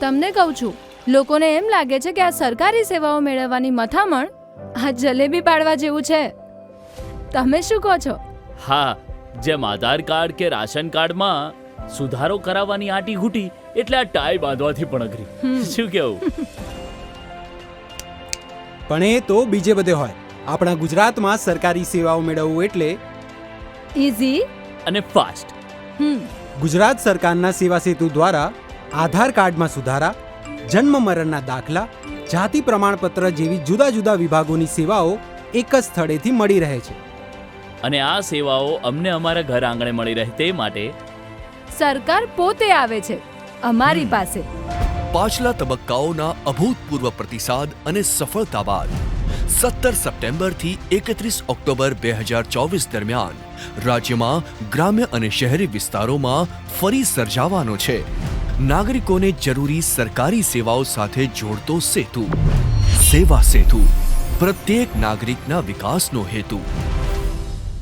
તમને કહું છું, લોકોને એમ લાગે છે કે આ સરકારી સેવાઓ મેળવવાની મથામણ આ જલેબી પાડવા જેવું છે. તમે શું કહો છો? હા, જેમ આધાર કાર્ડ કે રાશન કાર્ડમાં સુધારો કરાવવાની આટી ઘૂટી એટલે આ ટાઈ બાંધવાથી પણ અઘરી. શું કેવું? પણ એ તો બીજે બધે હોય. આપણા ગુજરાતમાં સરકારી સેવાઓ મેળવવું એટલે ઈઝી અને ફાસ્ટ. ગુજરાત સરકારના સેવા સેતુ દ્વારા આધાર કાર્ડમાં સુધારા, જન્મ મરણના દાખલા, જાતિ પ્રમાણપત્ર જેવી જુદા જુદા વિભાગોની સેવાઓ એક જ સ્થળેથી મળી રહે છે. અને આ સેવાઓ અમને અમારા ઘર આંગણે મળી રહે તે માટે સરકાર પોતે આવે છે અમારી પાસે. પાછલા તબક્કાઓના અભૂતપૂર્વ પ્રતિસાદ અને સફળતા બાદ 17 સપ્ટેમ્બરથી 31 ઓક્ટોબર 2024 દરમિયાન રાજ્યમાં ગ્રામ્ય અને શહેરી વિસ્તારોમાં ફરી સર્જાવાનો છે નાગરિકોને જરૂરી સરકારી સેવાઓ સાથે જોડતો સેતુ. સેવા સેતુ, પ્રત્યેક નાગરિકના વિકાસનો હેતુ.